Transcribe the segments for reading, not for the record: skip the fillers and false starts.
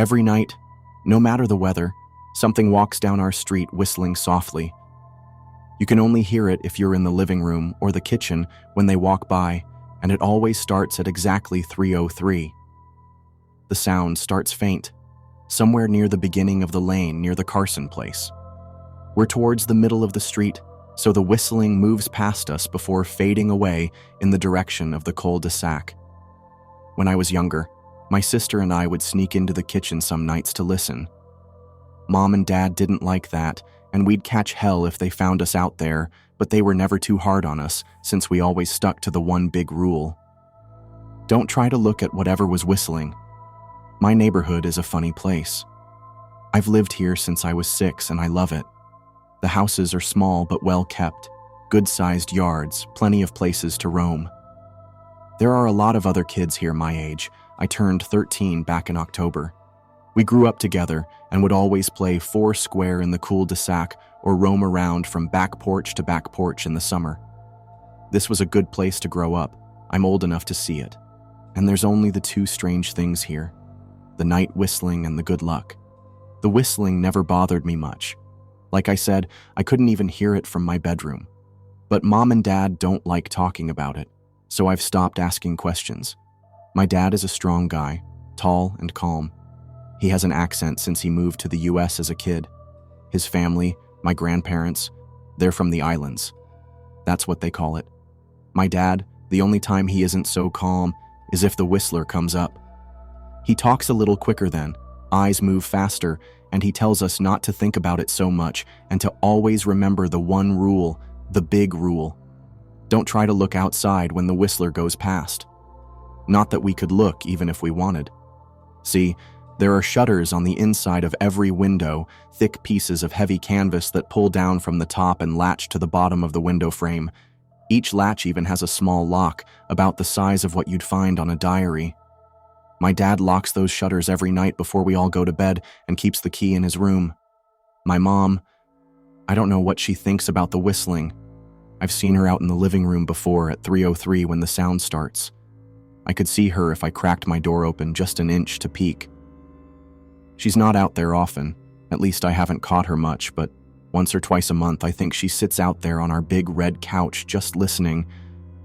Every night, no matter the weather, something walks down our street whistling softly. You can only hear it if you're in the living room or the kitchen when they walk by, and it always starts at exactly 3:03. The sound starts faint, somewhere near the beginning of the lane near the Carson place. We're towards the middle of the street, so the whistling moves past us before fading away in the direction of the cul-de-sac. When I was younger, my sister and I would sneak into the kitchen some nights to listen. Mom and Dad didn't like that, and we'd catch hell if they found us out there, but they were never too hard on us since we always stuck to the one big rule. Don't try to look at whatever was whistling. My neighborhood is a funny place. I've lived here since I was 6 and I love it. The houses are small but well kept, good-sized yards, plenty of places to roam. There are a lot of other kids here my age. I turned 13 back in October. We grew up together and would always play foursquare in the cul-de-sac or roam around from back porch to back porch in the summer. This was a good place to grow up. I'm old enough to see it. And there's only the two strange things here: the night whistling and the good luck. The whistling never bothered me much. Like I said, I couldn't even hear it from my bedroom. But Mom and Dad don't like talking about it, so I've stopped asking questions. My dad is a strong guy, tall and calm. He has an accent since he moved to the US as a kid. His family, my grandparents, they're from the islands. That's what they call it. My dad, the only time he isn't so calm is if the whistler comes up. He talks a little quicker then, eyes move faster, and he tells us not to think about it so much and to always remember the one rule, the big rule. Don't try to look outside when the whistler goes past. Not that we could look even if we wanted. See, there are shutters on the inside of every window, thick pieces of heavy canvas that pull down from the top and latch to the bottom of the window frame. Each latch even has a small lock, about the size of what you'd find on a diary. My dad locks those shutters every night before we all go to bed and keeps the key in his room. My mom, I don't know what she thinks about the whistling. I've seen her out in the living room before at 3:03 when the sound starts. I could see her if I cracked my door open just an inch to peek. She's not out there often, at least I haven't caught her much, but once or twice a month I think she sits out there on our big red couch just listening.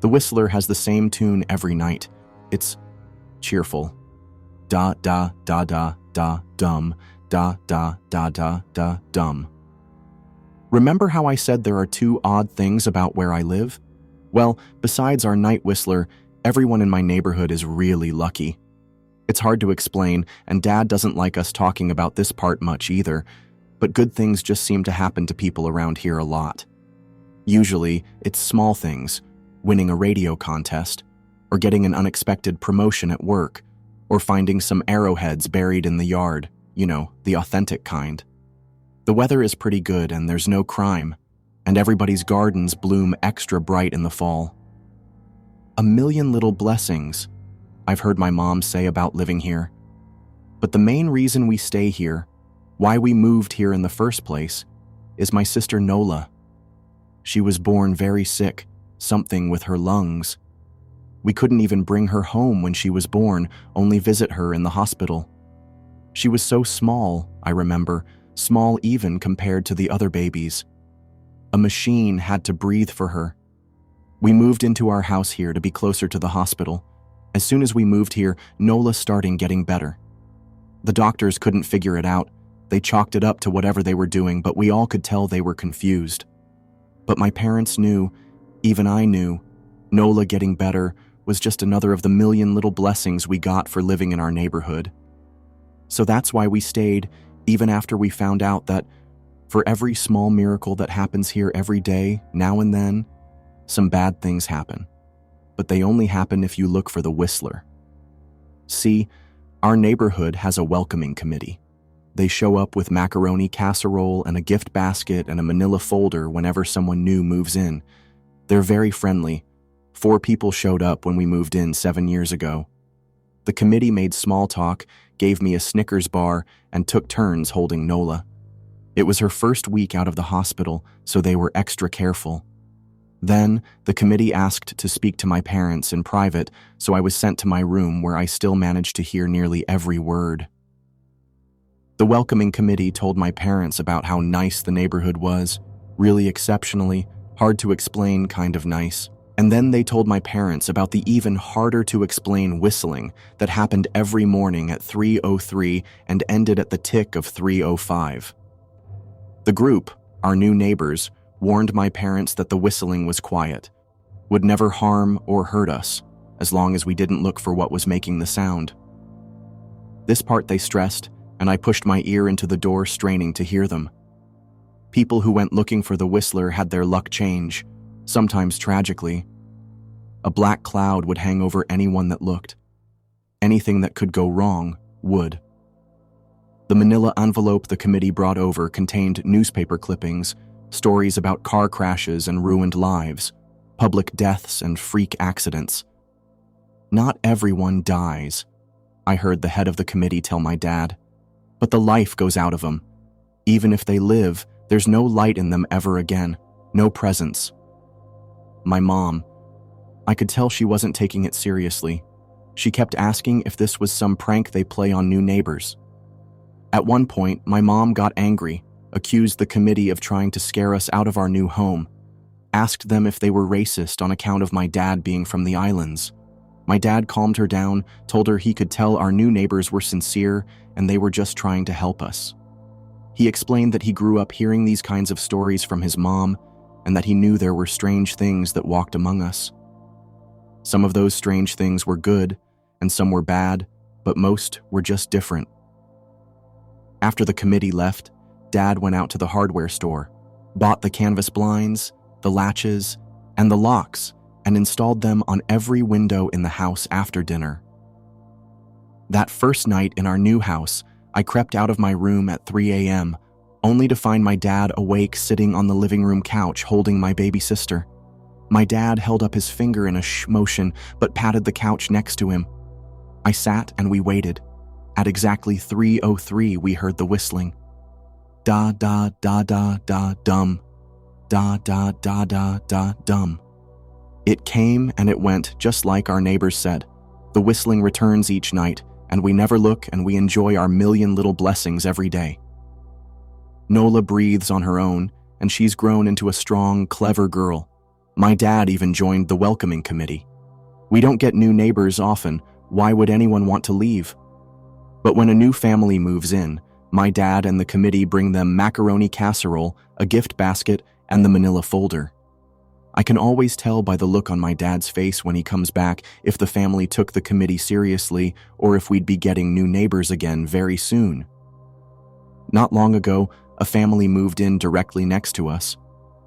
The whistler has the same tune every night. It's cheerful. Da da da da da dum, da da da da da dum. Remember how I said there are two odd things about where I live? Well, besides our night whistler, everyone in my neighborhood is really lucky. It's hard to explain, and Dad doesn't like us talking about this part much either, but good things just seem to happen to people around here a lot. Usually, it's small things, winning a radio contest, or getting an unexpected promotion at work, or finding some arrowheads buried in the yard, you know, the authentic kind. The weather is pretty good and there's no crime, and everybody's gardens bloom extra bright in the fall. A million little blessings, I've heard my mom say about living here. But the main reason we stay here, why we moved here in the first place, is my sister Nola. She was born very sick, something with her lungs. We couldn't even bring her home when she was born, only visit her in the hospital. She was so small, I remember, small even compared to the other babies. A machine had to breathe for her. We moved into our house here to be closer to the hospital. As soon as we moved here, Nola started getting better. The doctors couldn't figure it out. They chalked it up to whatever they were doing, but we all could tell they were confused. But my parents knew, even I knew, Nola getting better was just another of the million little blessings we got for living in our neighborhood. So that's why we stayed, even after we found out that for every small miracle that happens here every day, now and then, some bad things happen. But they only happen if you look for the whistler. See, our neighborhood has a welcoming committee. They show up with macaroni casserole and a gift basket and a manila folder whenever someone new moves in. They're very friendly. 4 people showed up when we moved in 7 years ago. The committee made small talk, gave me a Snickers bar, and took turns holding Nola. It was her first week out of the hospital, so they were extra careful. Then, the committee asked to speak to my parents in private, so I was sent to my room where I still managed to hear nearly every word. The welcoming committee told my parents about how nice the neighborhood was, really exceptionally, hard to explain kind of nice. And then they told my parents about the even harder to explain whistling that happened every morning at 3:03 and ended at the tick of 3:05. The group, our new neighbors, warned my parents that the whistling was quiet, would never harm or hurt us, as long as we didn't look for what was making the sound. This part they stressed, and I pushed my ear into the door, straining to hear them. People who went looking for the whistler had their luck change, sometimes tragically. A black cloud would hang over anyone that looked. Anything that could go wrong would. The manila envelope the committee brought over contained newspaper clippings, stories about car crashes and ruined lives, public deaths and freak accidents. Not everyone dies, I heard the head of the committee tell my dad, but the life goes out of them. Even if they live, there's no light in them ever again, no presence. My mom, I could tell she wasn't taking it seriously. She kept asking if this was some prank they play on new neighbors. At one point, my mom got angry, accused the committee of trying to scare us out of our new home, asked them if they were racist on account of my dad being from the islands. My dad calmed her down, told her he could tell our new neighbors were sincere and they were just trying to help us. He explained that he grew up hearing these kinds of stories from his mom and that he knew there were strange things that walked among us. Some of those strange things were good and some were bad, but most were just different. After the committee left, Dad went out to the hardware store, bought the canvas blinds, the latches, and the locks, and installed them on every window in the house after dinner. That first night in our new house, I crept out of my room at 3 a.m., only to find my dad awake sitting on the living room couch holding my baby sister. My dad held up his finger in a shh motion, but patted the couch next to him. I sat and we waited. At exactly 3:03, we heard the whistling. Da da da da da dum. Da da da da da dum. It came and it went, just like our neighbors said. The whistling returns each night, and we never look and we enjoy our million little blessings every day. Nola breathes on her own, and she's grown into a strong, clever girl. My dad even joined the welcoming committee. We don't get new neighbors often. Why would anyone want to leave? But when a new family moves in, my dad and the committee bring them macaroni casserole, a gift basket, and the manila folder. I can always tell by the look on my dad's face when he comes back if the family took the committee seriously or if we'd be getting new neighbors again very soon. Not long ago, a family moved in directly next to us.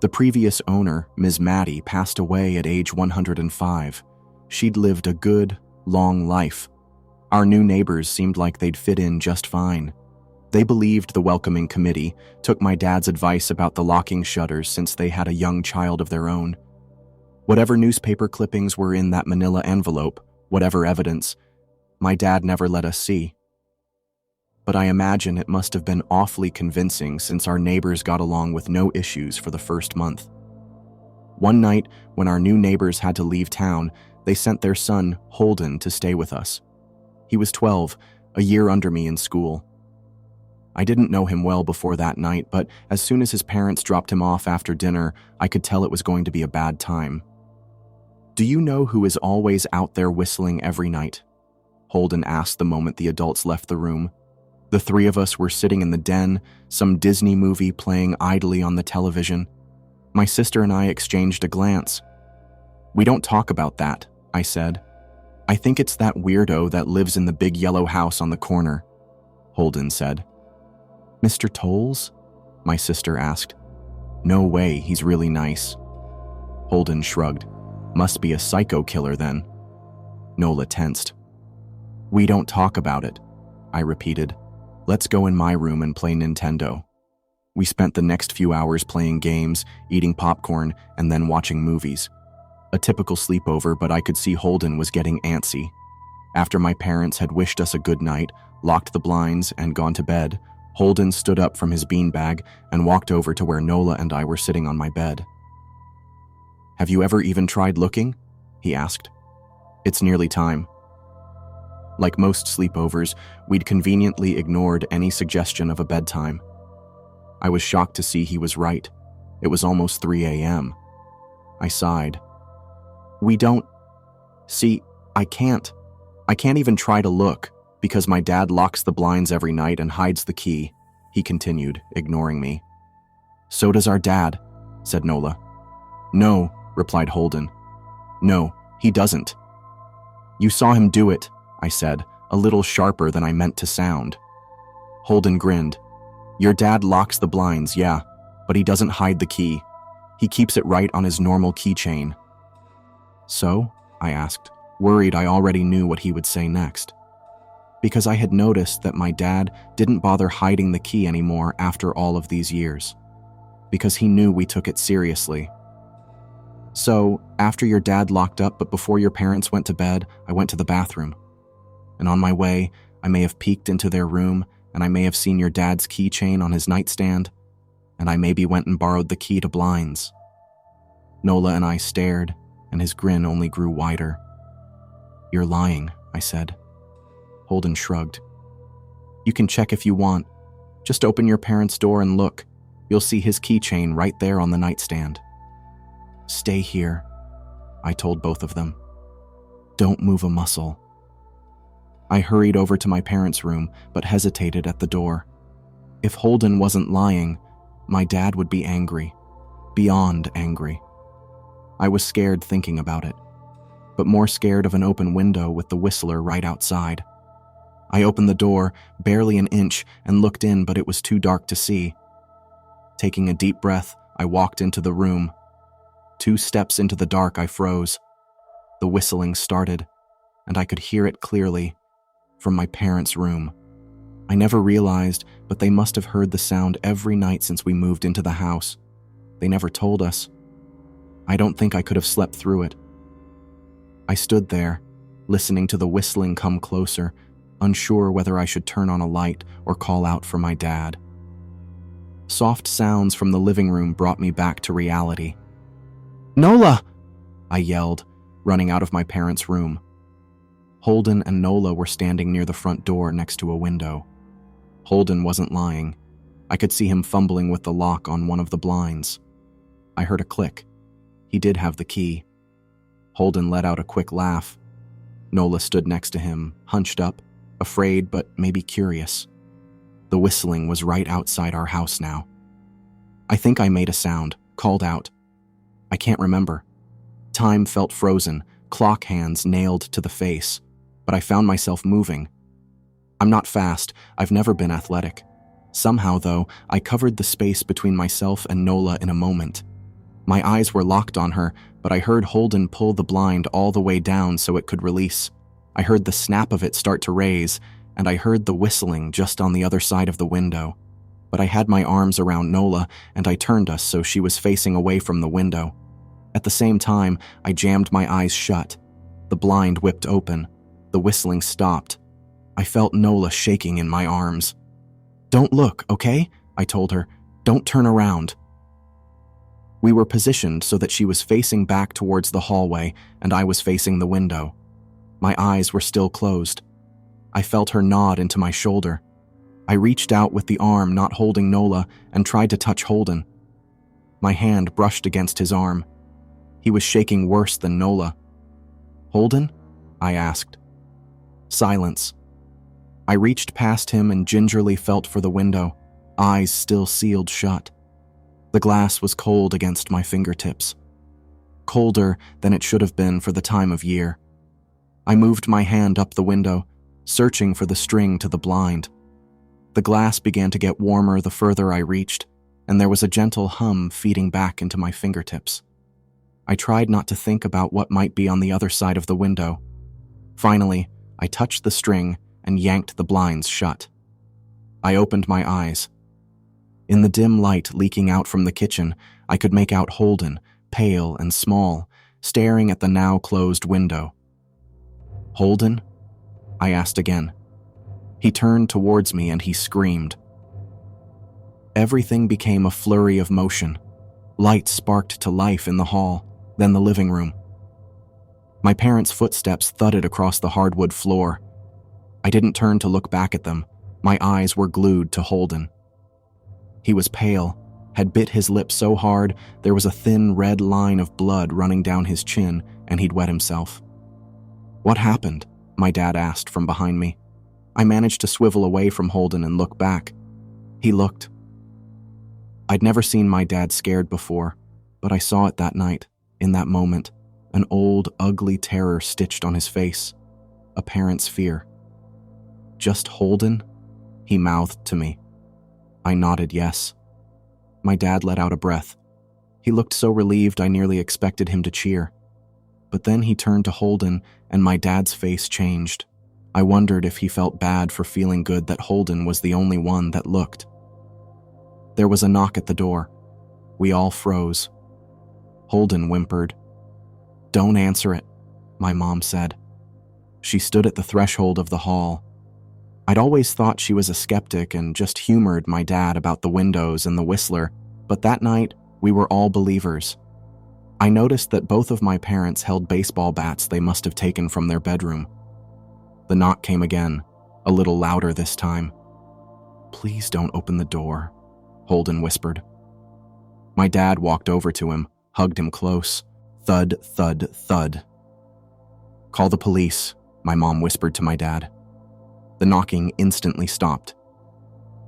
The previous owner, Ms. Maddie, passed away at age 105. She'd lived a good, long life. Our new neighbors seemed like they'd fit in just fine. They believed the welcoming committee, took my dad's advice about the locking shutters since they had a young child of their own. Whatever newspaper clippings were in that manila envelope, whatever evidence, my dad never let us see. But I imagine it must have been awfully convincing since our neighbors got along with no issues for the first month. One night, when our new neighbors had to leave town, they sent their son, Holden, to stay with us. He was 12, a year under me in school. I didn't know him well before that night, but as soon as his parents dropped him off after dinner, I could tell it was going to be a bad time. "Do you know who is always out there whistling every night?" Holden asked the moment the adults left the room. The three of us were sitting in the den, some Disney movie playing idly on the television. My sister and I exchanged a glance. "We don't talk about that," I said. "I think it's that weirdo that lives in the big yellow house on the corner," Holden said. "Mr. Tolles?" my sister asked. "No way, he's really nice." Holden shrugged. "Must be a psycho killer then." Nola tensed. "We don't talk about it," I repeated. "Let's go in my room and play Nintendo." We spent the next few hours playing games, eating popcorn, and then watching movies. A typical sleepover, but I could see Holden was getting antsy. After my parents had wished us a good night, locked the blinds, and gone to bed, Holden stood up from his beanbag and walked over to where Nola and I were sitting on my bed. "Have you ever even tried looking?" he asked. "It's nearly time." Like most sleepovers, we'd conveniently ignored any suggestion of a bedtime. I was shocked to see he was right. It was almost 3 a.m. I sighed. We don't... See, I can't even try to look, because my dad locks the blinds every night and hides the key, he continued, ignoring me. So does our dad, said Nola. No, replied Holden. No, he doesn't. You saw him do it, I said, a little sharper than I meant to sound. Holden grinned. Your dad locks the blinds, yeah, but he doesn't hide the key. He keeps it right on his normal keychain. So? I asked, worried I already knew what he would say next. Because I had noticed that my dad didn't bother hiding the key anymore after all of these years. Because he knew we took it seriously. So, after your dad locked up but before your parents went to bed, I went to the bathroom. And on my way, I may have peeked into their room, and I may have seen your dad's keychain on his nightstand, and I maybe went and borrowed the key to blinds. Nola and I stared, and his grin only grew wider. You're lying, I said. Holden shrugged. You can check if you want. Just open your parents' door and look. You'll see his keychain right there on the nightstand. Stay here, I told both of them. Don't move a muscle. I hurried over to my parents' room, but hesitated at the door. If Holden wasn't lying, my dad would be angry. Beyond angry. I was scared thinking about it, but more scared of an open window with the whistler right outside. I opened the door, barely an inch, and looked in, but it was too dark to see. Taking a deep breath, I walked into the room. 2 steps into the dark, I froze. The whistling started, and I could hear it clearly, from my parents' room. I never realized, but they must have heard the sound every night since we moved into the house. They never told us. I don't think I could have slept through it. I stood there, listening to the whistling come closer, unsure whether I should turn on a light or call out for my dad. Soft sounds from the living room brought me back to reality. Nola! I yelled, running out of my parents' room. Holden and Nola were standing near the front door next to a window. Holden wasn't lying. I could see him fumbling with the lock on one of the blinds. I heard a click. He did have the key. Holden let out a quick laugh. Nola stood next to him, hunched up, afraid but maybe curious. The whistling was right outside our house now. I think I made a sound, called out. I can't remember. Time felt frozen, clock hands nailed to the face, but I found myself moving. I'm not fast, I've never been athletic. Somehow, though, I covered the space between myself and Nola in a moment. My eyes were locked on her, but I heard Holden pull the blind all the way down so it could release. I heard the snap of it start to raise, and I heard the whistling just on the other side of the window. But I had my arms around Nola, and I turned us so she was facing away from the window. At the same time, I jammed my eyes shut. The blind whipped open. The whistling stopped. I felt Nola shaking in my arms. Don't look, okay? I told her. Don't turn around. We were positioned so that she was facing back towards the hallway and I was facing the window. My eyes were still closed. I felt her nod into my shoulder. I reached out with the arm not holding Nola and tried to touch Holden. My hand brushed against his arm. He was shaking worse than Nola. Holden? I asked. Silence. I reached past him and gingerly felt for the window, eyes still sealed shut. The glass was cold against my fingertips. Colder than it should have been for the time of year. I moved my hand up the window, searching for the string to the blind. The glass began to get warmer the further I reached, and there was a gentle hum feeding back into my fingertips. I tried not to think about what might be on the other side of the window. Finally, I touched the string and yanked the blinds shut. I opened my eyes. In the dim light leaking out from the kitchen, I could make out Holden, pale and small, staring at the now closed window. Holden? I asked again. He turned towards me and he screamed. Everything became a flurry of motion. Lights sparked to life in the hall, then the living room. My parents' footsteps thudded across the hardwood floor. I didn't turn to look back at them. My eyes were glued to Holden. He was pale, had bit his lip so hard there was a thin red line of blood running down his chin, and he'd wet himself. "What happened?" my dad asked from behind me. I managed to swivel away from Holden and look back. He looked. I'd never seen my dad scared before, but I saw it that night, in that moment, an old, ugly terror stitched on his face, a parent's fear. "Just Holden?" he mouthed to me. I nodded yes. My dad let out a breath. He looked so relieved I nearly expected him to cheer. But then he turned to Holden, and my dad's face changed. I wondered if he felt bad for feeling good that Holden was the only one that looked. There was a knock at the door. We all froze. Holden whimpered. "Don't answer it," my mom said. She stood at the threshold of the hall. I'd always thought she was a skeptic and just humored my dad about the windows and the whistler, but that night, we were all believers. I noticed that both of my parents held baseball bats they must have taken from their bedroom. The knock came again, a little louder this time. "Please don't open the door," Holden whispered. My dad walked over to him, hugged him close. Thud, thud, thud. "Call the police," my mom whispered to my dad. The knocking instantly stopped.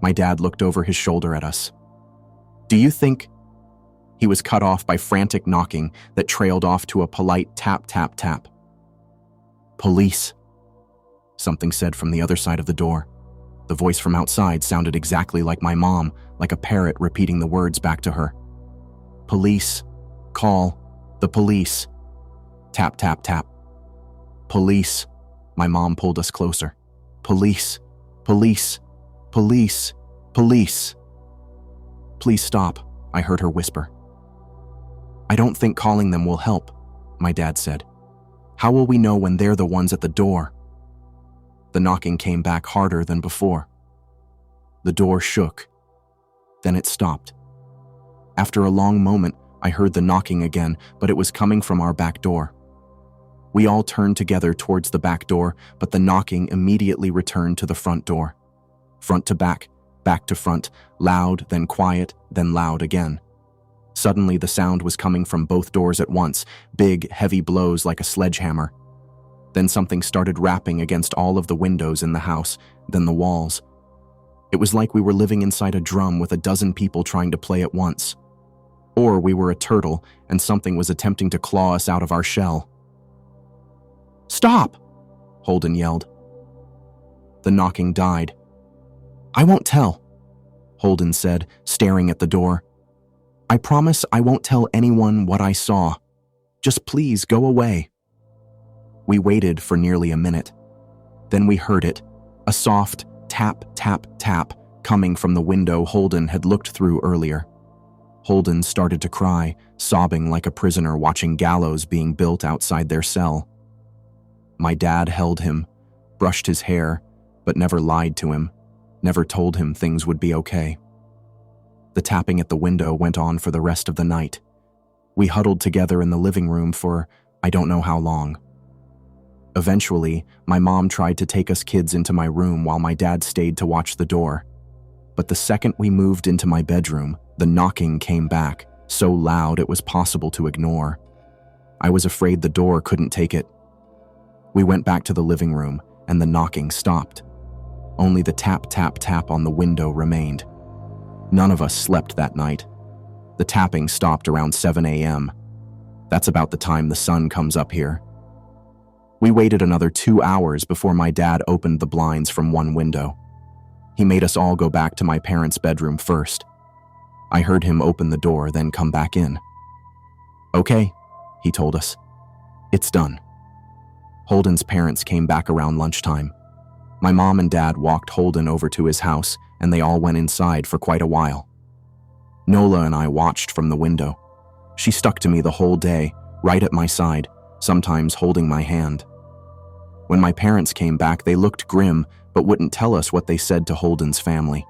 My dad looked over his shoulder at us. "Do you think—" He was cut off by frantic knocking that trailed off to a polite tap, tap, tap. "Police," something said from the other side of the door. The voice from outside sounded exactly like my mom, like a parrot repeating the words back to her. "Police. Call. The police." Tap, tap, tap. "Police." My mom pulled us closer. "Police. Police. Police. Police." "Please stop," I heard her whisper. "I don't think calling them will help," my dad said. "How will we know when they're the ones at the door?" The knocking came back harder than before. The door shook. Then it stopped. After a long moment, I heard the knocking again, but it was coming from our back door. We all turned together towards the back door, but the knocking immediately returned to the front door. Front to back to front, loud, then quiet, then loud again. Suddenly, the sound was coming from both doors at once, big, heavy blows like a sledgehammer. Then something started rapping against all of the windows in the house, then the walls. It was like we were living inside a drum with a dozen people trying to play at once. Or we were a turtle, and something was attempting to claw us out of our shell. "Stop!" Holden yelled. The knocking died. "I won't tell," Holden said, staring at the door. "I promise I won't tell anyone what I saw. Just please go away." We waited for nearly a minute. Then we heard it, a soft tap, tap, tap coming from the window Holden had looked through earlier. Holden started to cry, sobbing like a prisoner watching gallows being built outside their cell. My dad held him, brushed his hair, but never lied to him, never told him things would be okay. The tapping at the window went on for the rest of the night. We huddled together in the living room for I don't know how long. Eventually, my mom tried to take us kids into my room while my dad stayed to watch the door. But the second we moved into my bedroom, the knocking came back, so loud it was possible to ignore. I was afraid the door couldn't take it. We went back to the living room, and the knocking stopped. Only the tap, tap, tap on the window remained. None of us slept that night. The tapping stopped around 7 a.m. That's about the time the sun comes up here. We waited another 2 hours before my dad opened the blinds from one window. He made us all go back to my parents' bedroom first. I heard him open the door, then come back in. "Okay," he told us. "It's done." Holden's parents came back around lunchtime. My mom and dad walked Holden over to his house, and they all went inside for quite a while. Nola and I watched from the window. She stuck to me the whole day, right at my side, sometimes holding my hand. When my parents came back, they looked grim, but wouldn't tell us what they said to Holden's family.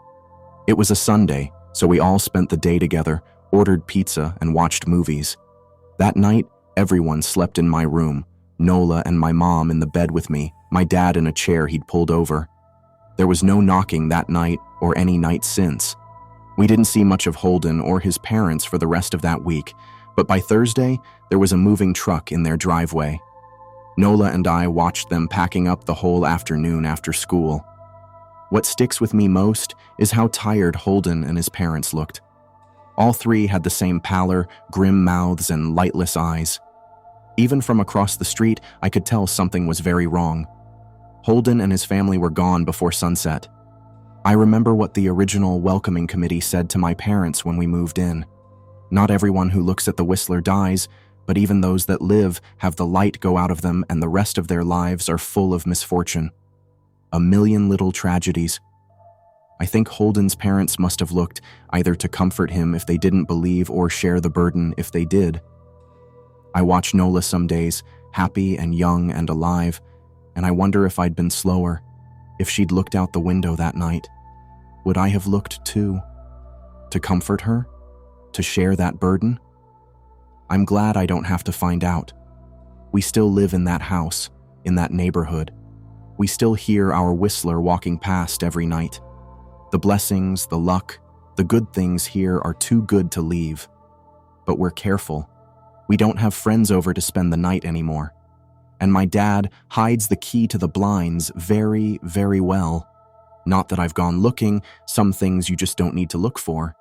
It was a Sunday, so we all spent the day together, ordered pizza, and watched movies. That night, everyone slept in my room, Nola and my mom in the bed with me, my dad in a chair he'd pulled over. There was no knocking that night or any night since. We didn't see much of Holden or his parents for the rest of that week, but by Thursday, there was a moving truck in their driveway. Nola and I watched them packing up the whole afternoon after school. What sticks with me most is how tired Holden and his parents looked. All three had the same pallor, grim mouths, and lightless eyes. Even from across the street, I could tell something was very wrong. Holden and his family were gone before sunset. I remember what the original welcoming committee said to my parents when we moved in. Not everyone who looks at the Whistler dies, but even those that live have the light go out of them and the rest of their lives are full of misfortune. A million little tragedies. I think Holden's parents must have looked either to comfort him if they didn't believe or share the burden if they did. I watch Nola some days, happy and young and alive, and I wonder if I'd been slower, if she'd looked out the window that night. Would I have looked too? To comfort her? To share that burden? I'm glad I don't have to find out. We still live in that house, in that neighborhood. We still hear our Whistler walking past every night. The blessings, the luck, the good things here are too good to leave. But we're careful. We don't have friends over to spend the night anymore. And my dad hides the key to the blinds very, very well. Not that I've gone looking, some things you just don't need to look for.